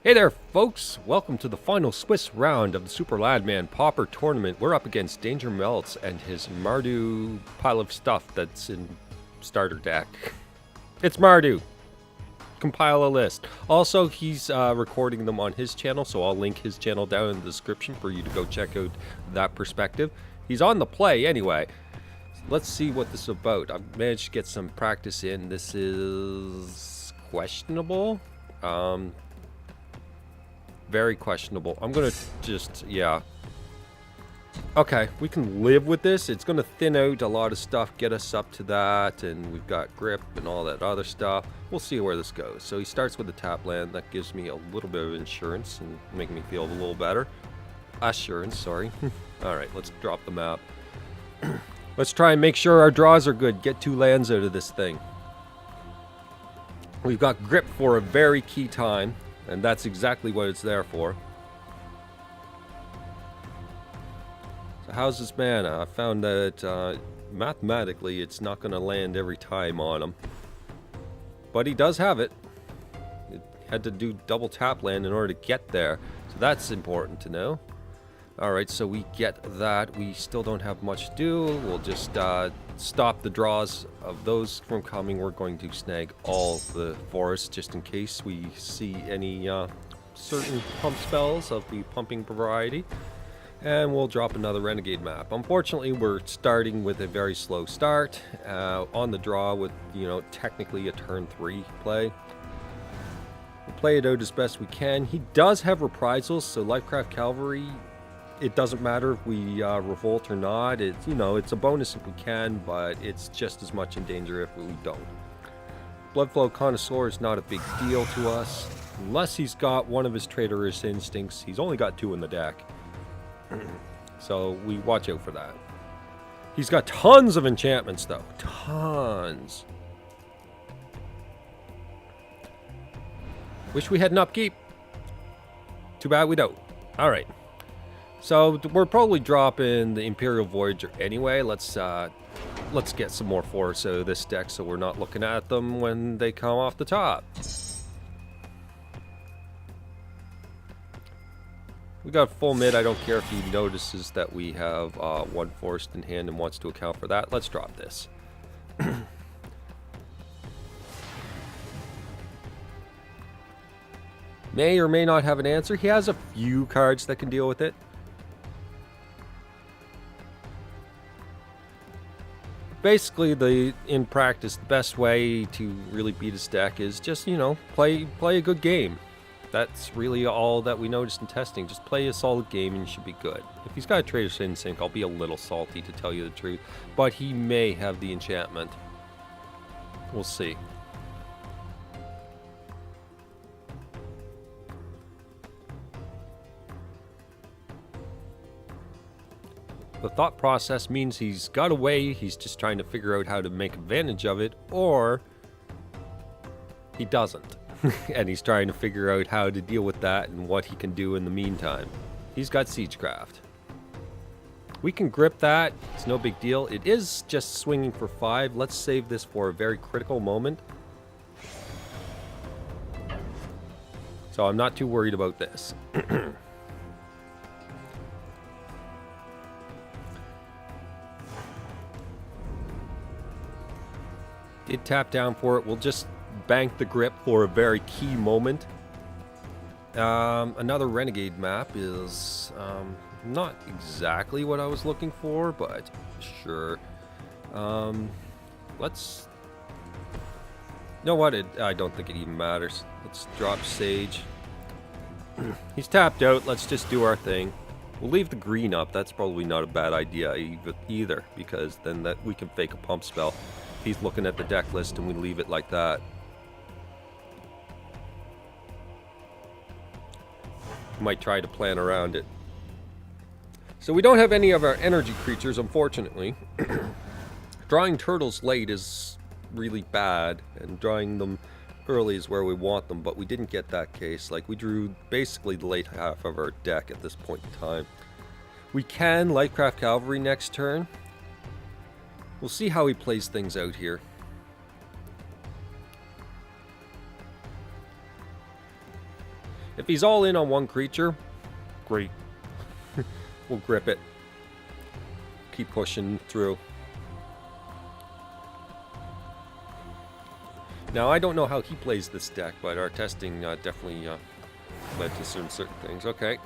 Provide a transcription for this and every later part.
Hey there, folks! Welcome to the final Swiss round of the Superladman Pauper tournament. We're up against Dangermelts and his Mardu pile of stuff that's in starter deck. It's Mardu. Compile a list. Also, he's recording them on his channel, so I'll link his channel down in the description for you to go check out that perspective. He's on the play anyway. Let's see what this is about. I've managed to get some practice in. This is questionable. Very questionable. I'm gonna just, yeah. Okay, we can live with this. It's gonna thin out a lot of stuff, get us up to that, and we've got grip and all that other stuff. We'll see where this goes. So he starts with a tap land. That gives me a little bit of insurance and make me feel a little better. Assurance, sorry. Alright, let's drop the map. Let's try and make sure our draws are good. Get 2 lands out of this thing. We've got grip for a very key time. And that's exactly what it's there for. So how's this mana? I found that mathematically it's not going to land every time on him. But he does have it. It had to do double tap land in order to get there. So that's important to know. Alright, so we get that. We still don't have much to do. We'll just stop the draws of those from coming. We're going to snag all the forests just in case we see any certain pump spells of the pumping variety. And we'll drop another renegade map. Unfortunately, we're starting with a very slow start on the draw with, technically a turn 3 play. We'll play it out as best we can. He does have reprisals, so Ryotcraft Cavalry, it doesn't matter if we revolt or not. It's, it's a bonus if we can, but it's just as much in danger if we don't. Bloodflow Connoisseur is not a big deal to us, unless he's got one of his traitorous instincts. He's only got 2 in the deck, so we watch out for that. He's got tons of enchantments, though. Tons. Wish we had an upkeep. Too bad we don't. All right. So we're probably dropping the Imperial Voyager anyway. Let's get some more forests out of this deck so we're not looking at them when they come off the top. We got full mid. I don't care if he notices that we have 1 forest in hand and wants to account for that. Let's drop this. May or may not have an answer. He has a few cards that can deal with it. Basically, in practice, the best way to really beat his deck is just, play a good game. That's really all that we noticed in testing. Just play a solid game and you should be good. If he's got a Traitor's Instinct, I'll be a little salty to tell you the truth. But he may have the enchantment. We'll see. The thought process means he's got a way, he's just trying to figure out how to make advantage of it, or he doesn't. And he's trying to figure out how to deal with that and what he can do in the meantime. He's got Siegecraft. We can grip that, it's no big deal. It is just swinging for 5. Let's save this for a very critical moment. So I'm not too worried about this. Did tap down for it. We'll just bank the grip for a very key moment. Another renegade map is not exactly what I was looking for, but sure. Let's... You know what? I don't think it even matters. Let's drop Sage. He's tapped out. Let's just do our thing. We'll leave the green up. That's probably not a bad idea either, because then we can fake a pump spell. He's looking at the deck list and we leave it like that. Might try to plan around it. So we don't have any of our energy creatures, unfortunately. Drawing turtles late is really bad, and drawing them early is where we want them, but we didn't get that case. Like, we drew basically the late half of our deck at this point in time. We can Ryotcraft Cavalry next turn. We'll see how he plays things out here. If If he's all in on one creature, great. We'll grip it. Keep pushing through. Now, I don't know how he plays this deck, but our testing definitely led to certain things. Okay.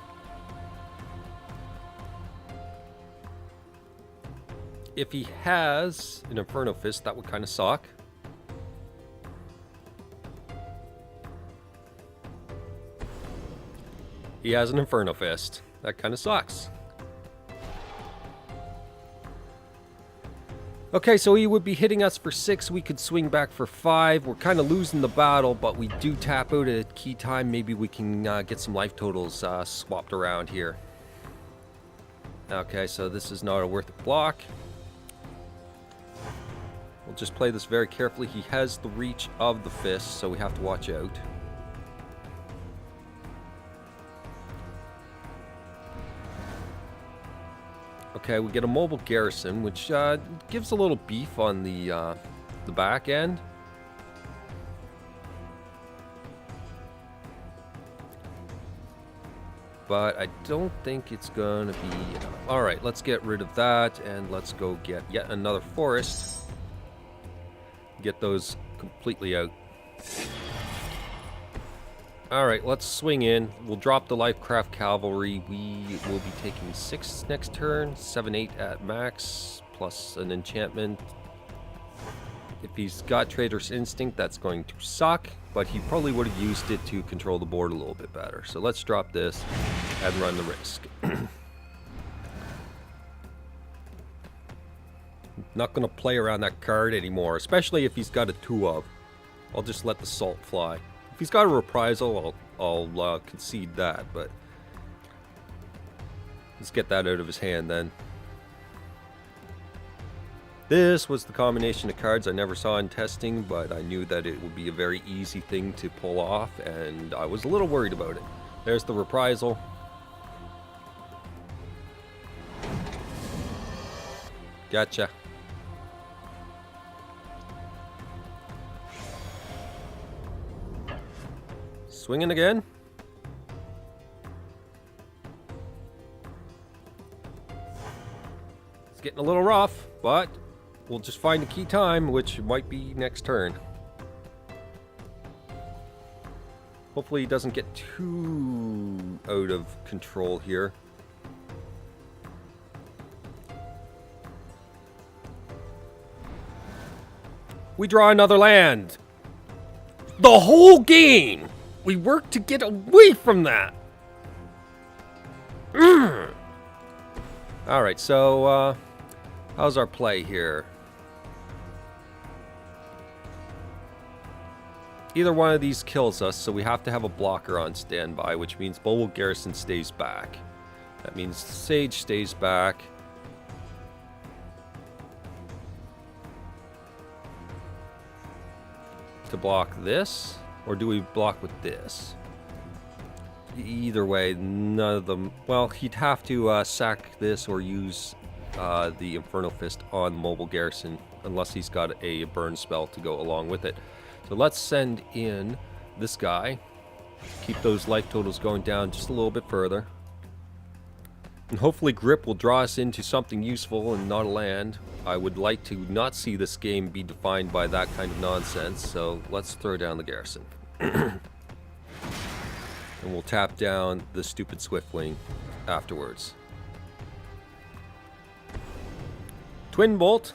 If he has an Inferno Fist, that would kind of suck. He has an Inferno Fist. That kind of sucks. Okay, so he would be hitting us for 6. We could swing back for 5. We're kind of losing the battle, but we do tap out at key time. Maybe we can get some life totals swapped around here. Okay, so this is not a worth it block. We'll just play this very carefully. He has the reach of the fist, so we have to watch out. Okay, we get a mobile garrison, which gives a little beef on the back end. But I don't think it's gonna be enough. All right, let's get rid of that, and let's go get yet another forest. Get those completely out. Alright, let's swing in. We'll drop the Ryotcraft Cavalry. We will be taking 6 next turn, 7-8 at max, plus an enchantment. If he's got Trader's Instinct, that's going to suck, but he probably would have used it to control the board a little bit better. So let's drop this and run the risk. Not going to play around that card anymore, especially if he's got a 2 of. I'll just let the salt fly. If he's got a reprisal, I'll concede that, but let's get that out of his hand then. This was the combination of cards I never saw in testing, but I knew that it would be a very easy thing to pull off, and I was a little worried about it. There's the reprisal. Gotcha. Swinging again. It's getting a little rough, but we'll just find a key time, which might be next turn. Hopefully he doesn't get too out of control here. We draw another land. The whole game! We work to get away from that. Alright, so how's our play here? Either one of these kills us, so we have to have a blocker on standby, which means Bulwell Garrison stays back. That means Sage stays back. To block this? Or do we block with this? Either way, none of them... Well, he'd have to sack this or use the Inferno Fist on Mobile Garrison, unless he's got a burn spell to go along with it. So let's send in this guy. Keep those life totals going down just a little bit further. And hopefully Grip will draw us into something useful and not a land. I would like to not see this game be defined by that kind of nonsense, so let's throw down the Garrison. And we'll tap down the stupid Swiftwing afterwards. Twin Bolt.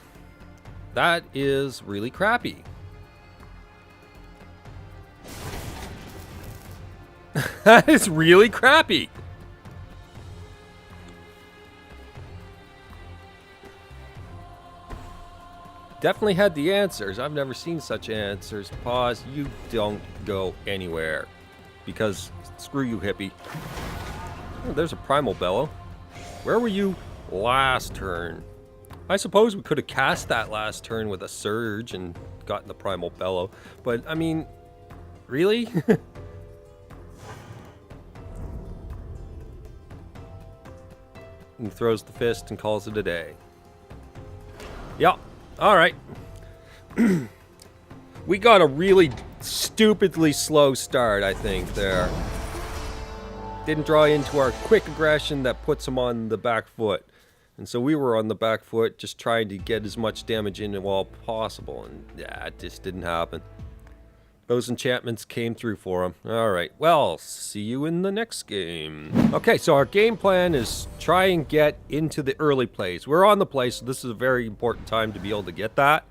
That is really crappy. That is really crappy. Definitely had the answers. I've never seen such answers. Pause. You don't go anywhere. Because screw you, hippie. Oh, there's a Primal Bellow. Where were you last turn? I suppose we could have cast that last turn with a Surge and gotten the Primal Bellow. But, I mean, really? And throws the fist and calls it a day. Yep. Alright. We got a really stupidly slow start, I think, there. didn't draw into our quick aggression that puts him on the back foot. And so we were on the back foot just trying to get as much damage in while possible. And yeah, it just didn't happen. Those enchantments came through for him. Alright, well, see you in the next game. Okay, so our game plan is try and get into the early plays. We're on the play, so this is a very important time to be able to get that.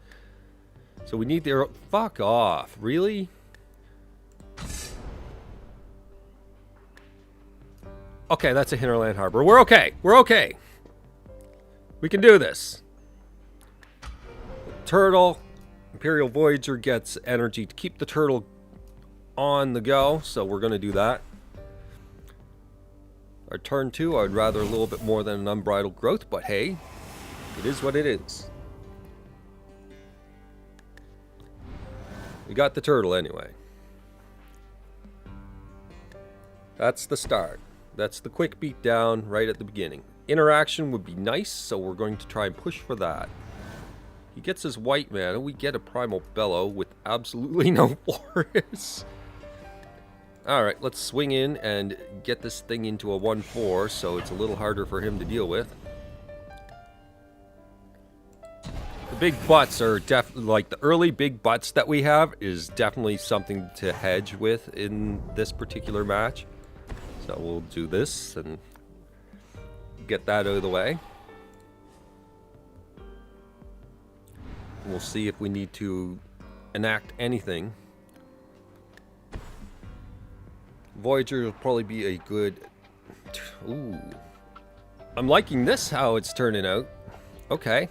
So we need the... Fuck off. Really? Okay, that's a hinterland harbor. We're okay. We're okay. We can do this. Turtle. Imperial Voyager gets energy to keep the turtle on the go, so we're going to do that. Our turn 2, I'd rather a little bit more than an unbridled growth, but hey, it is what it is. We got the turtle anyway. That's the start. That's the quick beat down right at the beginning. Interaction would be nice, so we're going to try and push for that. He gets his white mana. We get a Primal Bellow with absolutely no force. Alright, let's swing in and get this thing into a 1/4, so it's a little harder for him to deal with. The big butts are like the early big butts that we have is definitely something to hedge with in this particular match. So we'll do this and get that out of the way. We'll see if we need to enact anything. Voyager will probably be a good... Ooh. I'm liking this, how it's turning out. Okay.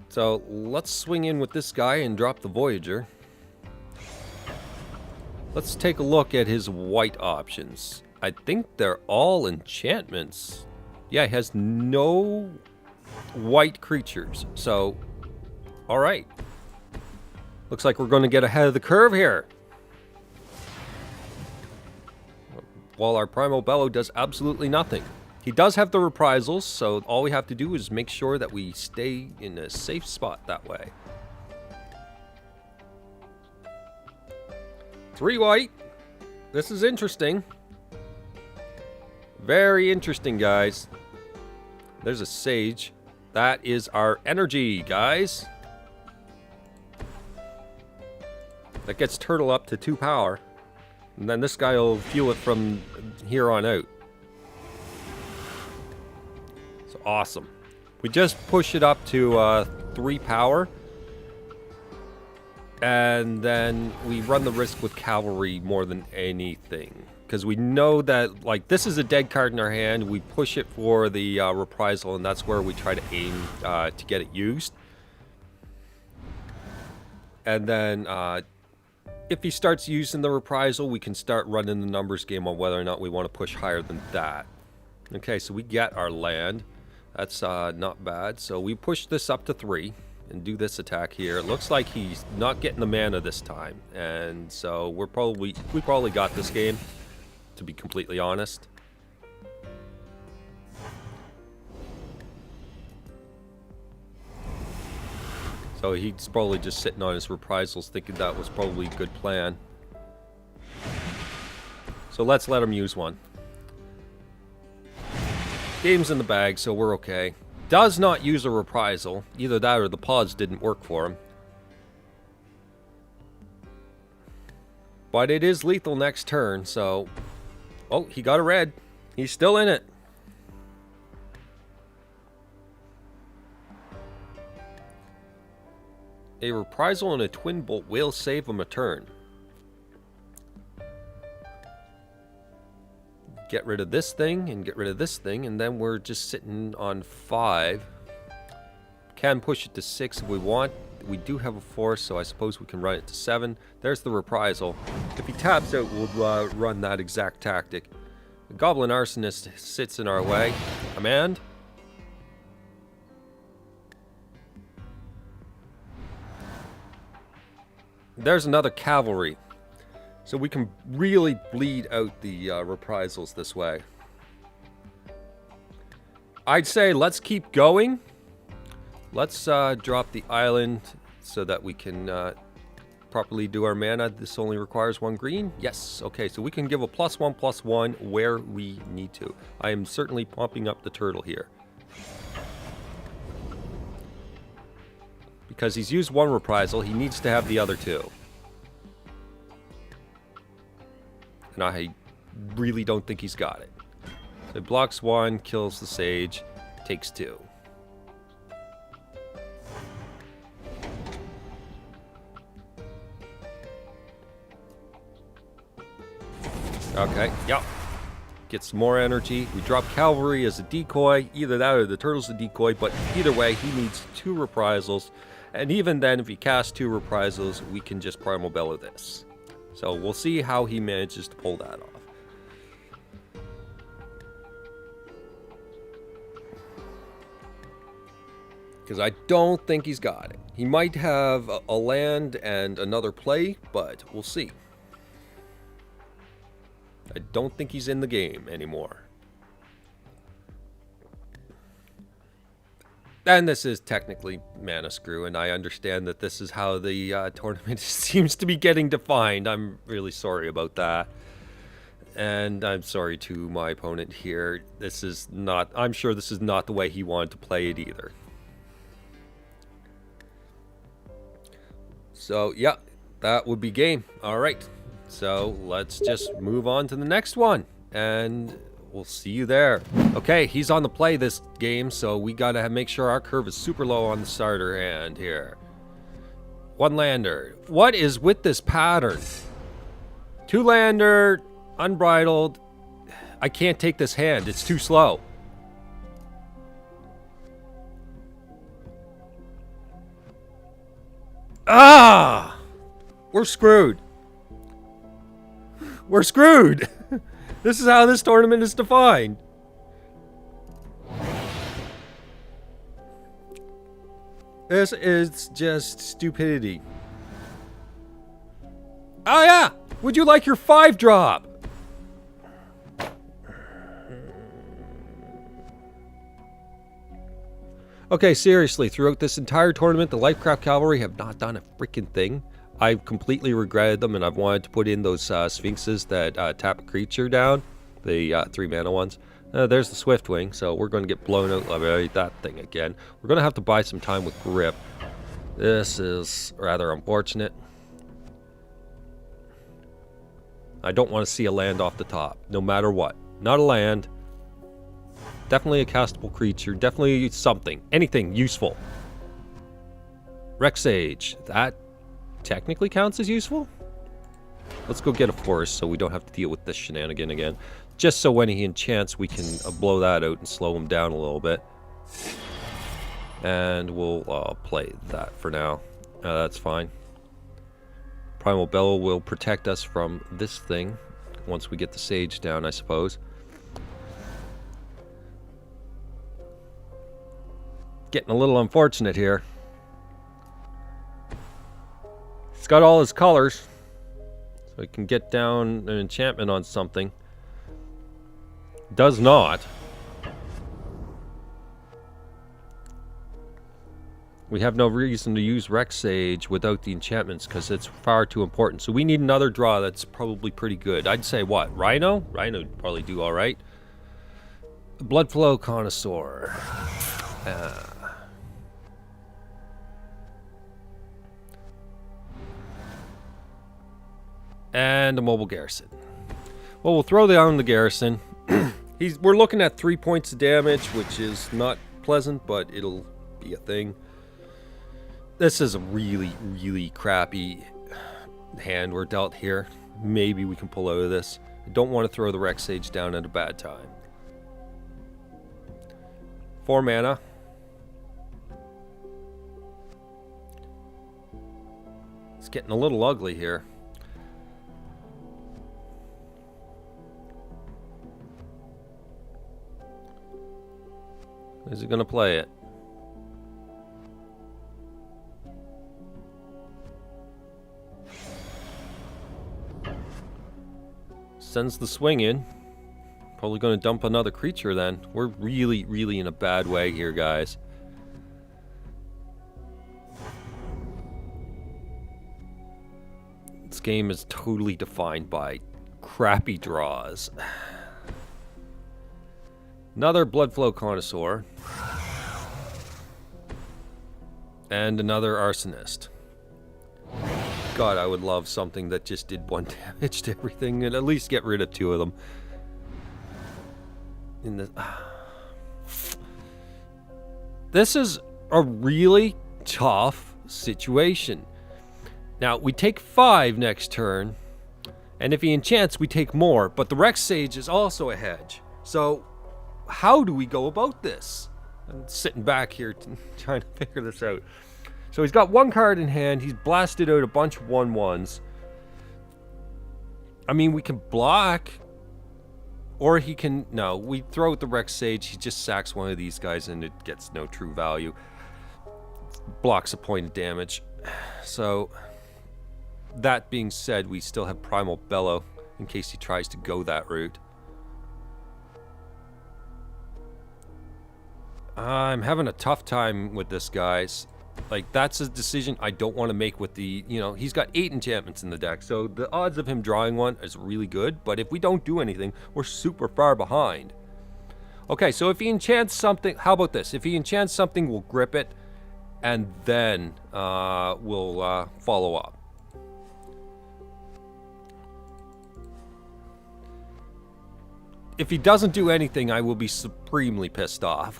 So let's swing in with this guy and drop the Voyager. Let's take a look at his white options. I think they're all enchantments. Yeah, he has no white creatures. So, alright. Looks like we're going to get ahead of the curve here. While our Primal Bellow does absolutely nothing. He does have the reprisals, so all we have to do is make sure that we stay in a safe spot that way. 3 white. This is interesting. Very interesting, guys. There's a Sage. That is our energy, guys. That gets Turtle up to 2 power. And then this guy will fuel it from here on out. So awesome. We just push it up to 3 power. And then we run the risk with Cavalry more than anything. Because we know that, like, this is a dead card in our hand. We push it for the reprisal, and that's where we try to aim to get it used. And then, if he starts using the reprisal, we can start running the numbers game on whether or not we want to push higher than that. Okay, so we get our land. That's not bad. So we push this up to 3 and do this attack here. It looks like he's not getting the mana this time. And so we probably got this game, to be completely honest. So he's probably just sitting on his reprisals thinking that was probably a good plan. So let's let him use one. Game's in the bag, so we're okay. Does not use a reprisal. Either that or the pause didn't work for him. But it is lethal next turn, so... Oh, he got a red. He's still in it. A reprisal and a twin bolt will save him a turn. Get rid of this thing and get rid of this thing, and then we're just sitting on 5. Can push it to 6 if we want. We do have a force, so I suppose we can run it to 7. There's the reprisal. If he taps out, we'll run that exact tactic. The Goblin Arsonist sits in our way. Command. There's another Cavalry. So we can really bleed out the reprisals this way. I'd say let's keep going. Let's drop the island so that we can properly do our mana, this only requires 1 green. Yes, okay, so we can give a +1/+1 where we need to. I am certainly pumping up the turtle here. Because he's used 1 reprisal, he needs to have the other 2. And I really don't think he's got it. So it blocks 1, kills the sage, takes 2. Okay, yep. Get some more energy. We drop cavalry as a decoy. Either that or the turtle's a decoy, but either way, he needs 2 reprisals. And even then, if he casts 2 reprisals, we can just Primal Bellow this. So we'll see how he manages to pull that off. Because I don't think he's got it. He might have a land and another play, but we'll see. I don't think he's in the game anymore. And this is technically mana screw, and I understand that this is how the tournament seems to be getting defined. I'm really sorry about that. And I'm sorry to my opponent here. This is not, I'm sure this is not the way he wanted to play it either. So, yeah, that would be game. All right. So let's just move on to the next one, and we'll see you there. Okay, he's on the play this game, so we gotta make sure our curve is super low on the starter hand here. 1 lander. What is with this pattern? 2 lander, unbridled. I can't take this hand. It's too slow. Ah! We're screwed. We're screwed. This is how this tournament is defined. This is just stupidity. Oh yeah! Would you like your 5-drop? Okay, seriously, throughout this entire tournament, the Ryotcraft Cavalry have not done a freaking thing. I've completely regretted them, and I've wanted to put in those Sphinxes that tap a creature down, the 3 mana ones. There's the Swiftwing, so we're going to get blown out by that thing again. We're going to have to buy some time with Grip. This is rather unfortunate. I don't want to see a land off the top, no matter what. Not a land. Definitely a castable creature. Definitely something. Anything useful. Rex Sage. That technically counts as useful. Let's go get a forest so we don't have to deal with this shenanigan again. Just so when he enchants, we can blow that out and slow him down a little bit. And we'll play that for now. That's fine. Primal Bellow will protect us from this thing once we get the Sage down, I suppose. Getting a little unfortunate here. He's got all his colors, so he can get down an enchantment on something. Does not. We have no reason to use Rex Sage without the enchantments because it's far too important. So we need another draw that's probably pretty good. I'd say what? Rhino? Rhino would probably do all right. Bloodflow Connoisseur. And a mobile garrison. Well, we'll throw down the garrison. We're looking at 3 points of damage, which is not pleasant, but it'll be a thing. This is a really, really crappy hand we're dealt here. Maybe we can pull out of this. I don't want to throw the Rex Sage down at a bad time. 4 mana. It's getting a little ugly here. Is he going to play it? Sends the swing in. Probably going to dump another creature then. We're really, really in a bad way here, guys. game is totally defined by crappy draws. Another Bloodflow Connoisseur. And another Arsonist. God, I would love something that just did 1 damage to everything and at least get rid of 2 of them. This is a really tough situation. Now, we take 5 next turn, and if he enchants, we take more, but the Rex Sage is also a hedge. So, how do we go about this? I'm sitting back here trying to figure this out. So he's got 1 card in hand. He's blasted out a bunch of 1/1s. I mean, we can block. Or he can... No, we throw out the Rex Sage. He just sacks one of these guys and it gets no true value. Blocks a point of damage. So, that being said, we still have Primal Bellow in case he tries to go that route. I'm having a tough time with this, guys. Like, that's a decision I don't want to make with the, you know, he's got 8 enchantments in the deck, so the odds of him drawing one is really good, but if we don't do anything, we're super far behind. Okay, so if he enchants something, how about this? If he enchants something, we'll grip it, and then we'll follow up. If he doesn't do anything, I will be supremely pissed off.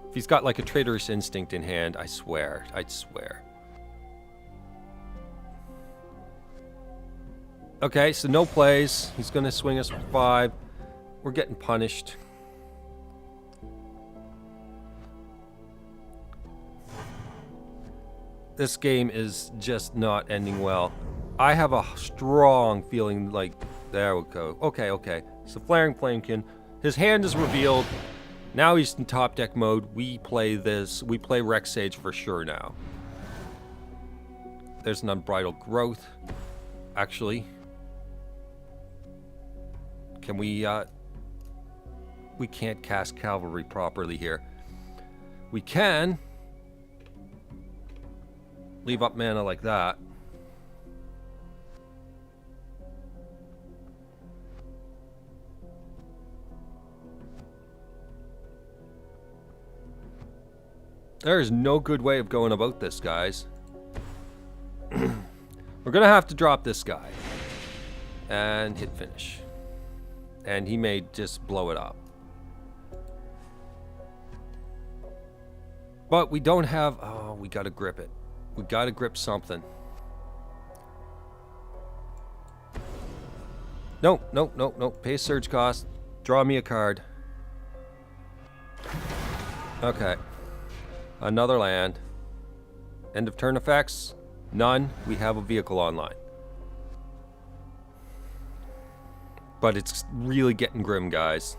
If he's got like a Traitorous Instinct in hand, I swear. I'd swear. Okay, so no plays. He's going to swing us for 5. We're getting punished. This game is just not ending well. I have a strong feeling like... There we go. Okay. So Flaring Flamekin. His hand is revealed. Now he's in top deck mode. We play this. We play Rex Sage for sure now. There's an Unbridled Growth. Actually. Can we... We can't cast Cavalry properly here. We can... leave up mana like that. There is no good way of going about this, guys. We're going to have to drop this guy. And hit finish. And he may just blow it up. But we don't have... Oh, we got to grip it. We got to grip something. No. Pay surge cost. Draw me a card. Okay. Another land. End of turn effects. None. We have a vehicle online. But it's really getting grim, guys.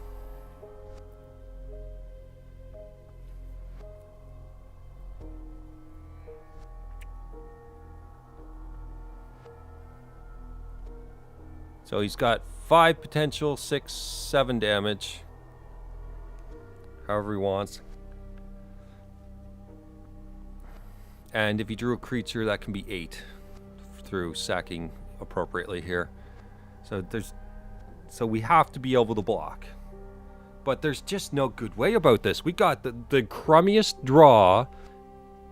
So he's got 5 potential, 6, 7 damage. However he wants. And if he drew a creature, that can be 8 through sacking appropriately here. So we have to be able to block. But there's just no good way about this. We got the crummiest draw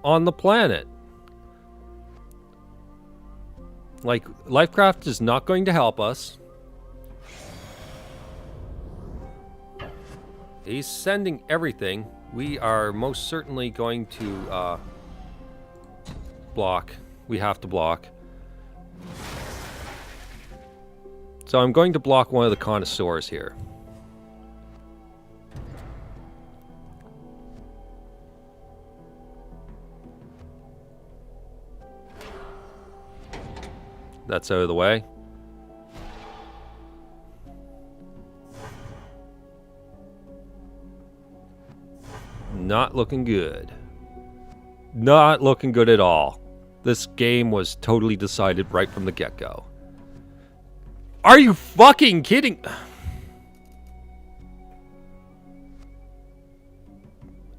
on the planet. Like, Ryotcraft is not going to help us. He's sending everything. We are most certainly going to block. We have to block. So I'm going to block one of the Connoisseurs here. That's out of the way. Not looking good. Not looking good at all. This game was totally decided right from the get-go. Are you fucking kidding?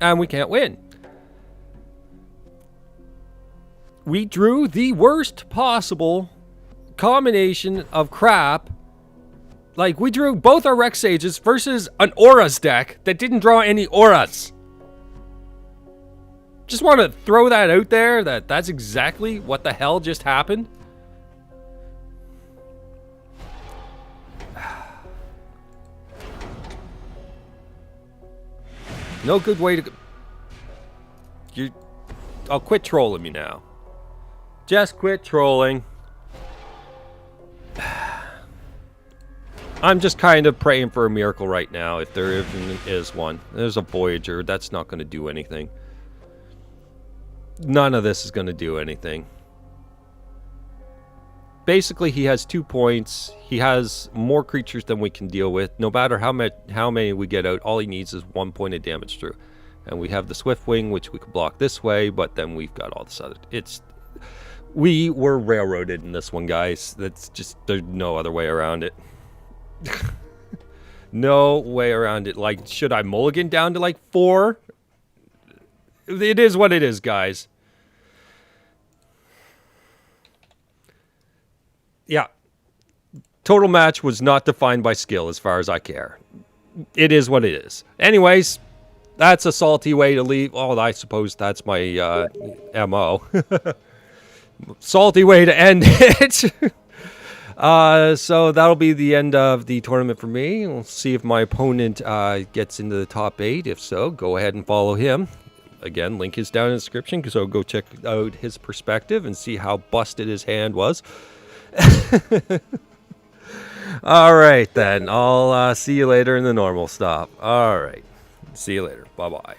And we can't win. we drew the worst possible combination of crap. Like, we drew both our Rex Sages versus an Auras deck that didn't draw any Auras. Just want to throw that out there, that's exactly what the hell just happened. No good way to go. I'll quit trolling me now. Just quit trolling. I'm just kind of praying for a miracle right now, if there even is one. There's a Voyager. That's not going to do anything. None of this is going to do anything. Basically, he has 2 points. He has more creatures than we can deal with. No matter how many we get out, all he needs is 1 point of damage through. And we have the Swift Wing, which we could block this way, but then we've got all this other... We were railroaded in this one, guys. That's just... There's no other way around it. No way around it. Like, should I mulligan down to like 4? It is what it is, guys. Yeah. Total match was not defined by skill as far as I care. It is what it is. Anyways, that's a salty way to leave. Oh, I suppose that's my MO. Salty way to end it. So that'll be the end of the tournament for me. We'll see if my opponent gets into the top 8. If so, go ahead and follow him. Again, link is down in the description, so go check out his perspective and see how busted his hand was. All right, then. I'll see you later in the normal stop. All right. See you later. Bye-bye.